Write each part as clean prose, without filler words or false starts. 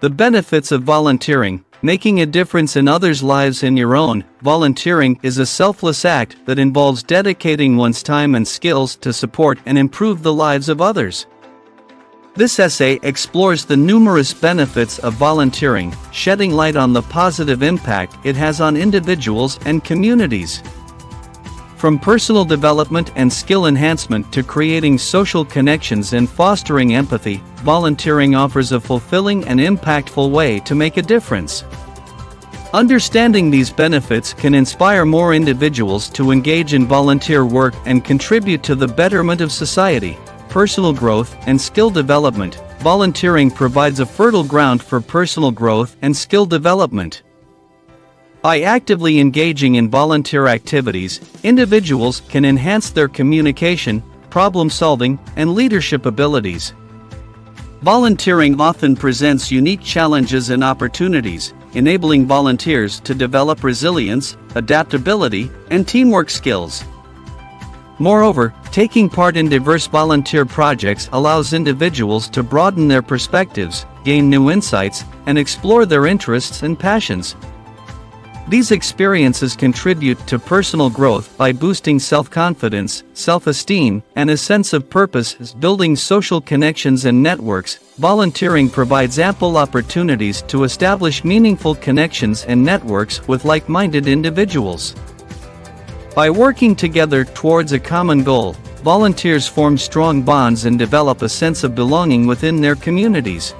The benefits of volunteering: making a difference in others' lives and your own. Volunteering is a selfless act that involves dedicating one's time and skills to support and improve the lives of others. This essay explores the numerous benefits of volunteering, shedding light on the positive impact it has on individuals and communities. From personal development and skill enhancement to creating social connections and fostering empathy, volunteering offers a fulfilling and impactful way to make a difference. Understanding these benefits can inspire more individuals to engage in volunteer work and contribute to the betterment of society. Personal growth and skill development. Volunteering provides a fertile ground for personal growth and skill development. By actively engaging in volunteer activities, individuals can enhance their communication, problem-solving, and leadership abilities. Volunteering often presents unique challenges and opportunities, enabling volunteers to develop resilience, adaptability, and teamwork skills. Moreover, taking part in diverse volunteer projects allows individuals to broaden their perspectives, gain new insights, and explore their interests and passions. These experiences contribute to personal growth by boosting self-confidence, self-esteem, and a sense of purpose. Building social connections and networks. Volunteering provides ample opportunities to establish meaningful connections and networks with like-minded individuals. By working together towards a common goal, volunteers form strong bonds and develop a sense of belonging within their communities.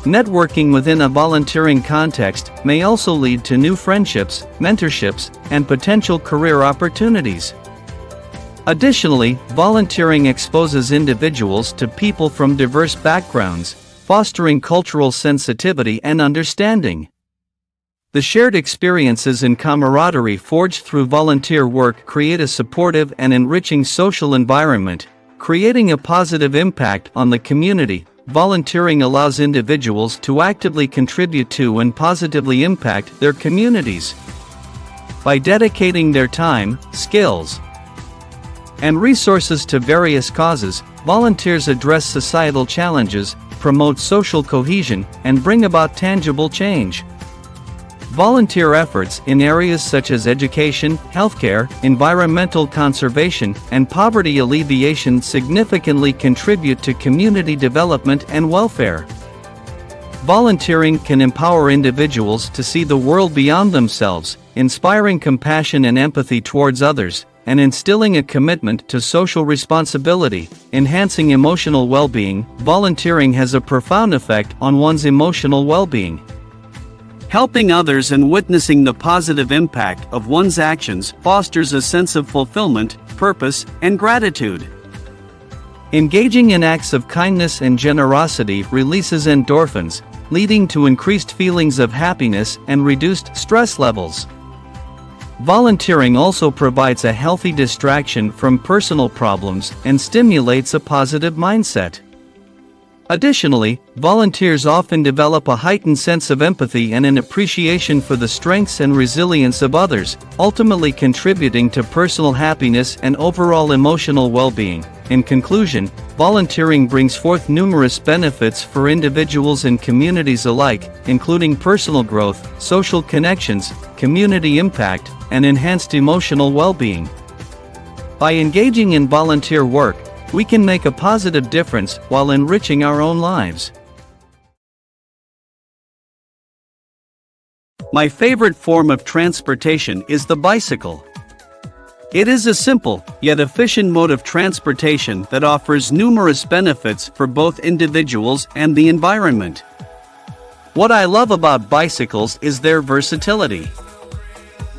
Networking within a volunteering context may also lead to new friendships, mentorships, and potential career opportunities. Additionally, volunteering exposes individuals to people from diverse backgrounds, fostering cultural sensitivity and understanding. The shared experiences and camaraderie forged through volunteer work create a supportive and enriching social environment, creating a positive impact on the community. Volunteering allows individuals to actively contribute to and positively impact their communities. By dedicating their time, skills, and resources to various causes, volunteers address societal challenges, promote social cohesion, and bring about tangible change. Volunteer efforts in areas such as education, healthcare, environmental conservation, and poverty alleviation significantly contribute to community development and welfare. Volunteering can empower individuals to see the world beyond themselves, inspiring compassion and empathy towards others, and instilling a commitment to social responsibility, enhancing emotional well-being. Volunteering has a profound effect on one's emotional well-being. Helping others and witnessing the positive impact of one's actions fosters a sense of fulfillment, purpose, and gratitude. Engaging in acts of kindness and generosity releases endorphins, leading to increased feelings of happiness and reduced stress levels. Volunteering also provides a healthy distraction from personal problems and stimulates a positive mindset. Additionally, volunteers often develop a heightened sense of empathy and an appreciation for the strengths and resilience of others, ultimately contributing to personal happiness and overall emotional well-being. In conclusion, volunteering brings forth numerous benefits for individuals and communities alike, including personal growth, social connections, community impact, and enhanced emotional well-being. By engaging in volunteer work, we can make a positive difference while enriching our own lives. My favorite form of transportation is the bicycle. It is a simple, yet efficient mode of transportation that offers numerous benefits for both individuals and the environment. What I love about bicycles is their versatility.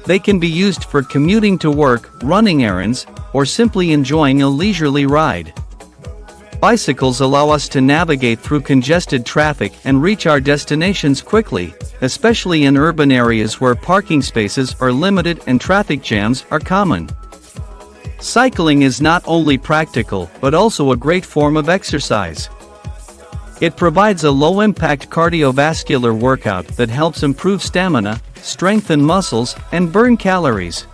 They can be used for commuting to work, running errands, or simply enjoying a leisurely ride. Bicycles allow us to navigate through congested traffic and reach our destinations quickly, especially in urban areas where parking spaces are limited and traffic jams are common. Cycling is not only practical but also a great form of exercise. It provides a low-impact cardiovascular workout that helps improve stamina, strengthen muscles, and burn calories.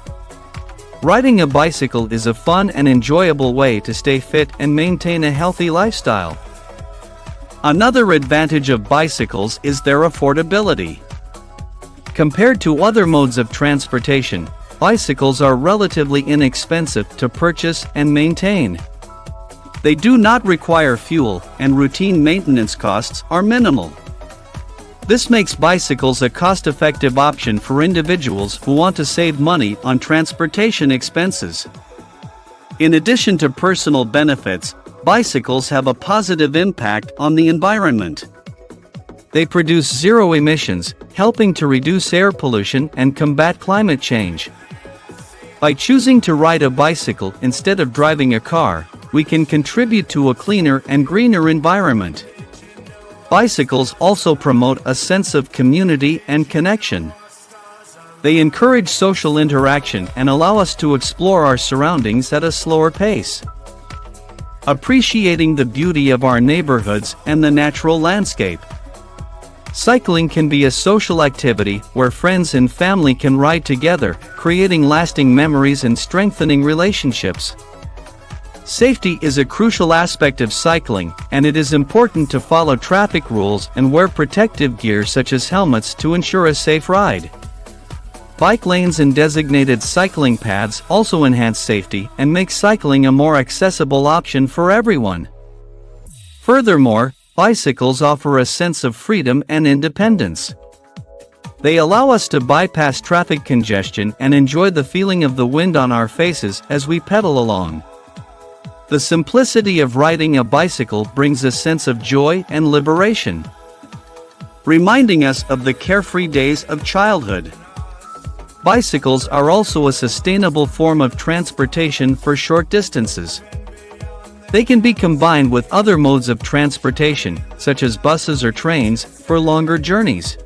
Riding a bicycle is a fun and enjoyable way to stay fit and maintain a healthy lifestyle. Another advantage of bicycles is their affordability. Compared to other modes of transportation, bicycles are relatively inexpensive to purchase and maintain. They do not require fuel, and routine maintenance costs are minimal. This makes bicycles a cost-effective option for individuals who want to save money on transportation expenses. In addition to personal benefits, bicycles have a positive impact on the environment. They produce zero emissions, helping to reduce air pollution and combat climate change. By choosing to ride a bicycle instead of driving a car, we can contribute to a cleaner and greener environment. Bicycles also promote a sense of community and connection. They encourage social interaction and allow us to explore our surroundings at a slower pace. Appreciating the beauty of our neighborhoods and the natural landscape. Cycling can be a social activity where friends and family can ride together, creating lasting memories and strengthening relationships. Safety is a crucial aspect of cycling, and it is important to follow traffic rules and wear protective gear such as helmets to ensure a safe ride. Bike lanes and designated cycling paths also enhance safety and make cycling a more accessible option for everyone. Furthermore, bicycles offer a sense of freedom and independence. They allow us to bypass traffic congestion and enjoy the feeling of the wind on our faces as we pedal along. The simplicity of riding a bicycle brings a sense of joy and liberation, reminding us of the carefree days of childhood. Bicycles are also a sustainable form of transportation for short distances. They can be combined with other modes of transportation, such as buses or trains, for longer journeys.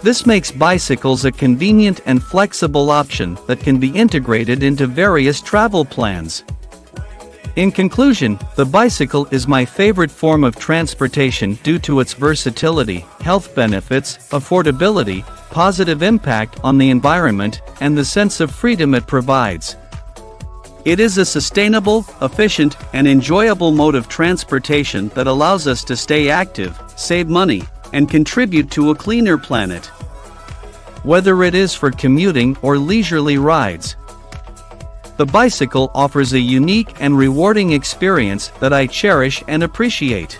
This makes bicycles a convenient and flexible option that can be integrated into various travel plans. In conclusion, the bicycle is my favorite form of transportation due to its versatility, health benefits, affordability, positive impact on the environment, and the sense of freedom it provides. It is a sustainable, efficient, and enjoyable mode of transportation that allows us to stay active, save money, and contribute to a cleaner planet. Whether it is for commuting or leisurely rides, the bicycle offers a unique and rewarding experience that I cherish and appreciate.